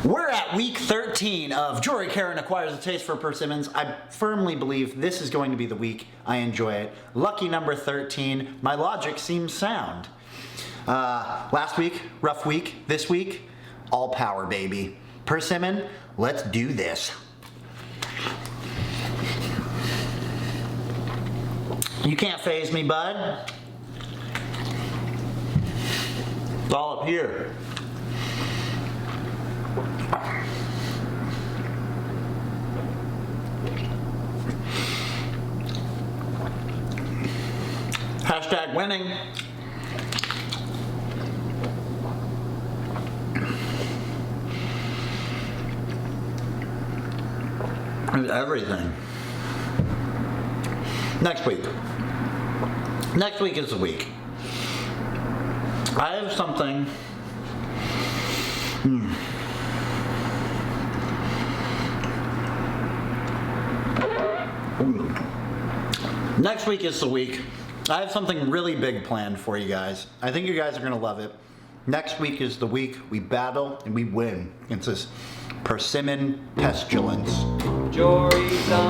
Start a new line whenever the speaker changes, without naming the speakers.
We're at week 13 of Jory Caron Acquires a Taste for Persimmons. I firmly believe this is going to be the week I enjoy it. Lucky number 13. My logic seems sound. Last week, rough week. This week, all power, baby. Persimmon, let's do this. You can't faze me, bud. It's all up here. Hashtag winning. It's everything. Next week. Next week is the week. I have something. Next week is the week. I have something really big planned for you guys. I think you guys are going to love it. Next week is the week we battle and we win. It's this persimmon pestilence.
Jory's on